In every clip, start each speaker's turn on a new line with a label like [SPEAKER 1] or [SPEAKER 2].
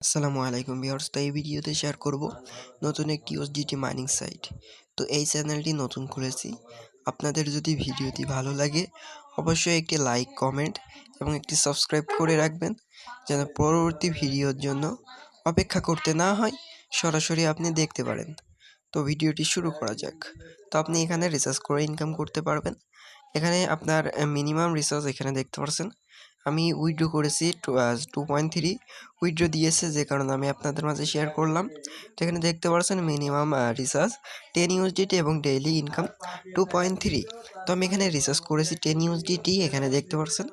[SPEAKER 1] আসসালামু আলাইকুম ভিউয়ার্স। তো এই ভিডিওতে শেয়ার করব নতুন একটি ইউএসডিটি মাইনিং সাইট। তো এই চ্যানেলটি নতুন খুলেছি। আপনাদের যদি ভিডিওটি ভালো লাগে অবশ্যই একটি লাইক, কমেন্ট এবং একটি সাবস্ক্রাইব করে রাখবেন, যেন পরবর্তী ভিডিওর জন্য অপেক্ষা করতে না হয়, সরাসরি আপনি দেখতে পারেন। তো ভিডিওটি শুরু করা যাক। তো আপনি এখানে রিসার্চ করে ইনকাম করতে পারবেন। এখানে আপনার মিনিমাম রিচার্জ এখানে দেখতে পাচ্ছেন। আমি উইথড্র করেছি 2.3 উইথড্র দিয়েছে, যে কারণে আমি আপনাদের মাঝে শেয়ার করলাম। তো এখানে দেখতে পাচ্ছেন মিনিমাম রিচার্জ 10 ইউএসডিটি এবং ডেইলি ইনকাম 2.3। তো আমি এখানে রিচার্জ করেছি 10 ইউএসডিটি, এখানে দেখতে পাচ্ছেন।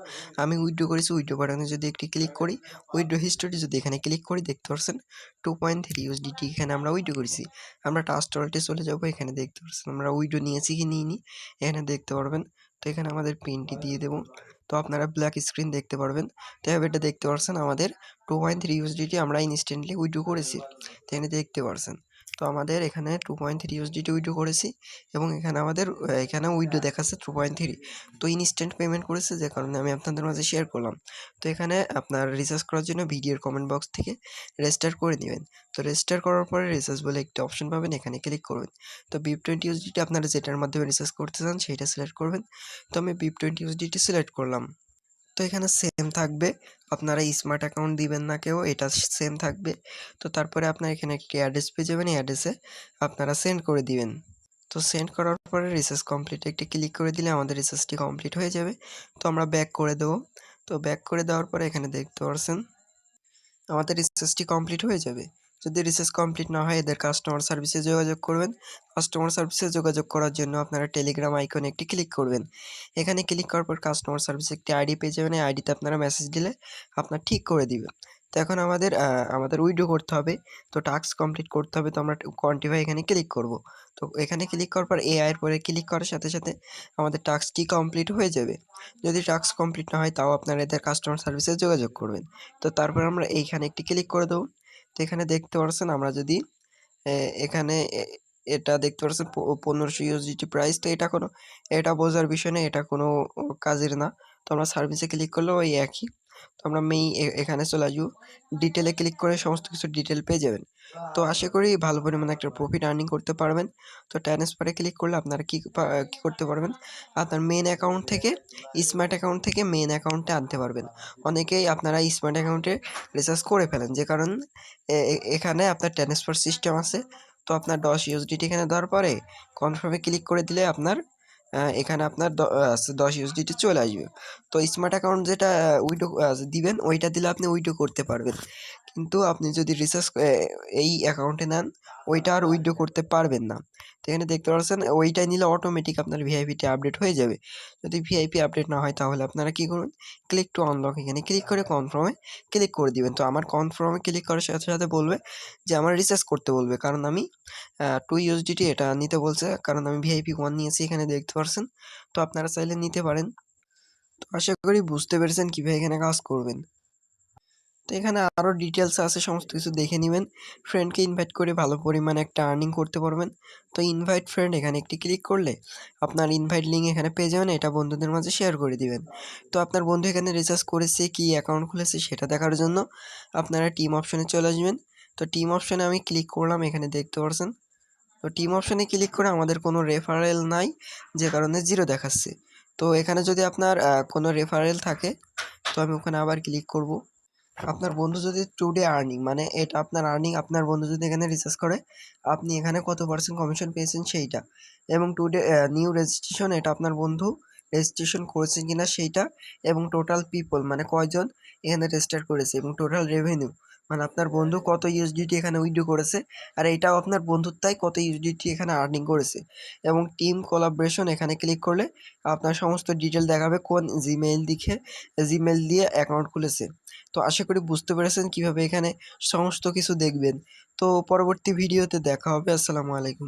[SPEAKER 1] আমি উইথড্র করেছি, উইথড্র বাটনে যদি একটি ক্লিক করি, উইথড্র হিস্টোরি যদি এখানে ক্লিক করি, দেখতে পাচ্ছেন 2.3 ইউএসডিটি এখানে আমরা উইথড্র করেছি। আমরা ট্রাস্ট ওয়ালেটে চলে যাব, এখানে দেখতে পাচ্ছেন আমরা উইথড্র নিয়েছি কি নিইনি এখানে দেখতে পারবেন। তো এখানে আমাদের পিনটি দিয়ে দেব। তো আপনারা ব্ল্যাক স্ক্রিন দেখতে পারবেন। তো এটা দেখতে পাচ্ছেন আমাদের 2.3 ইউএসডিটি আমরা ইনস্ট্যান্টলি উইথড্র করেছি। তো এখানে দেখতে পাচ্ছেন। তো আমাদের এখানে 2.3 ইউএসডিটি উইথড্র করেছি এবং এখানে আমাদের এখানে উইথড্র দেখাচ্ছে 2.3। তো ইনস্ট্যান্ট পেমেন্ট করেছে, যে কারণে আমি আপনাদের মাঝে শেয়ার করলাম। তো এখানে আপনার রিচার্জ করার জন্য ভিডিওর কমেন্ট বক্স থেকে রেজিস্টার করে নেবেন। তো রেজিস্টার করার পরে রিচার্জ বলে একটি অপশন পাবেন, এখানে ক্লিক করবেন। তো BIP20 ইউএসডিটি আপনারা যেটার মাধ্যমে রিচার্জ করতে চান সেটা সিলেক্ট করবেন। তো আমি BIP20 ইউএসডিটি সিলেক্ট করলাম। তো এখানে সেম থাকবে, আপনারা স্মার্ট অ্যাকাউন্ট দিবেন না কেউ, এটা সেম থাকবে। তো তারপরে আপনার এখানে একটি অ্যাড্রেস পেয়ে যাবেন, এই অ্যাড্রেসে আপনারা সেন্ড করে দিবেন। তো সেন্ড করার পরে রিচার্জ কমপ্লিট একটি ক্লিক করে দিলে আমাদের রিচার্জটি কমপ্লিট হয়ে যাবে। তো আমরা ব্যাক করে দেবো। তো ব্যাক করে দেওয়ার পরে এখানে দেখতে পাচ্ছেন আমাদের রিচার্জটি কমপ্লিট হয়ে যাবে। যদি রিচার্জ কমপ্লিট না হয় এদের কাস্টমার সার্ভিসে যোগাযোগ করবেন। কাস্টমার সার্ভিসে যোগাযোগ করার জন্য আপনারা টেলিগ্রাম আইকনে একটি ক্লিক করবেন। এখানে ক্লিক করার পর কাস্টমার সার্ভিসে একটি আইডি পেয়ে যাবেন, এই আইডিতে আপনারা মেসেজ দিলে আপনার ঠিক করে দিবে। তো এখন আমাদের উইথড্র করতে হবে। তো টাস্ক কমপ্লিট করতে হবে। তো আমরা কোয়ান্টিফাই এখানে ক্লিক করব। তো এখানে ক্লিক করার পর এআই এর পরে ক্লিক করার সাথে সাথে আমাদের টাস্কটি কমপ্লিট হয়ে যাবে। যদি টাস্ক কমপ্লিট না হয় তাও আপনারা এদের কাস্টমার সার্ভিসে যোগাযোগ করবেন। তো তারপর আমরা এইখানে একটি ক্লিক করে দেবো। তো এখানে দেখতে পাচ্ছেন আমরা যদি এখানে এটা দেখতে পাচ্ছেন 1500 ইউএসডিটি প্রাইস। তো এটা বোঝার বিষয় না, এটা কোনো কাজের না। তো আমরা সার্ভিসে ক্লিক করলেও ওই একই। তো আমরা এখানে চলে আসবো। ডিটেলে ক্লিক করে সমস্ত কিছু ডিটেল পেয়ে যাবেন। তো আশা করি ভালো পরিমাণে একটা প্রফিট আর্নিং করতে পারবেন। তো ট্রান্সফারে ক্লিক করলে আপনারা কি করতে পারবেন, আপনার মেইন অ্যাকাউন্ট থেকে স্মার্ট অ্যাকাউন্ট থেকে মেইন অ্যাকাউন্টে আনতে পারবেন। অনেকেই আপনারা স্মার্ট অ্যাকাউন্টে রিচার্জ করে ফেলেন, যে কারণ এখানে আপনার ট্রান্সফার সিস্টেম আছে। তো আপনার 10 ইউএসডিটি এখানে দেওয়ার পরে কনফার্মে ক্লিক করে দিলে আপনার এখানে আপনার 10 ইউএসডিটি চলে আসবে। তো স্মার্ট অ্যাকাউন্ট যেটা উইথড্র দিবেন ওইটা দিলে আপনি উইথড্র করতে পারবেন। কিন্তু আপনি যদি রিচার্জ এই অ্যাকাউন্টে নেন ওইটা আর উইথড্র করতে পারবেন না। তো এখানে দেখতে পাচ্ছেন ওইটাই নিলে অটোমেটিক আপনার ভিআইপিটি আপডেট হয়ে যাবে। যদি ভিআইপি আপডেট না হয় তাহলে আপনারা কি করবেন, ক্লিক টু আনলক এখানে ক্লিক করে কনফার্মে ক্লিক করে দিবেন। তো আমার কনফার্মে ক্লিক করার সাথে সাথে বলবে যে আমার রিচার্জ করতে বলবে, কারণ আমি 2 ইউএসডিটি এটা নিতে বলছে, কারণ আমি ভিআইপি 1 নিয়েছি, এখানে দেখতে পাচ্ছেন। তো আপনারা চাইলে নিতে পারেন। তো আশা করি বুঝতে পেরেছেন কিভাবে এখানে কাজ করবেন। তো এখানে আরও ডিটেলস আছে, সমস্ত কিছু দেখে নেবেন। ফ্রেন্ডকে ইনভাইট করে ভালো পরিমাণে একটা আর্নিং করতে পারবেন। তো ইনভাইট ফ্রেন্ড এখানে একটি ক্লিক করলে আপনার ইনভাইট লিঙ্ক এখানে পেয়ে যাবেন, এটা বন্ধুদের মাঝে শেয়ার করে দিবেন। তো আপনার বন্ধু এখানে রিচার্জ করেছে কি অ্যাকাউন্ট খুলেছে সেটা দেখার জন্য আপনারা টিম অপশনে চলে আসবেন। তো টিম অপশনে আমি ক্লিক করলাম, এখানে দেখতে পাচ্ছেন। তো টিম অপশনে ক্লিক করে আমাদের কোনো রেফারেল নাই, যে কারণে 0 দেখাচ্ছে। তো এখানে যদি আপনার কোনো রেফারেল থাকে, তো আমি ওখানে আবার ক্লিক করব। আপনার বন্ধু যদি টুডে আর্নিং, মানে এটা আপনার আর্নিং, আপনার বন্ধু যদি এখানে রিসার্চ করে আপনি এখানে কত পার্সেন্ট কমিশন পেয়েছেন সেইটা, এবং টুডে নিউ রেজিস্ট্রেশন, এটা আপনার বন্ধু রেজিস্ট্রেশন করেছেন কিনা সেইটা, এবং টোটাল পিপল মানে কয়জন এখানে রেজিস্টার করেছে, এবং টোটাল রেভিনিউ মানে আপনার বন্ধু কত ইউএসডিটি এখানে উইথড্র করেছে, আর এটাও আপনার বন্ধুর তাই কত ইউএসডিটি এখানে আর্নিং করেছে। এবং টিম কোলাবরেশন এখানে ক্লিক করলে আপনার সমস্ত ডিটেল দেখাবে, কোন জিমেইল দিয়ে অ্যাকাউন্ট খুলেছে। তো আশা করি বুঝতে পেরেছেন কিভাবে এখানে সমস্ত কিছু দেখবেন। তো পরবর্তী ভিডিওতে দেখা হবে। আসসালামু আলাইকুম।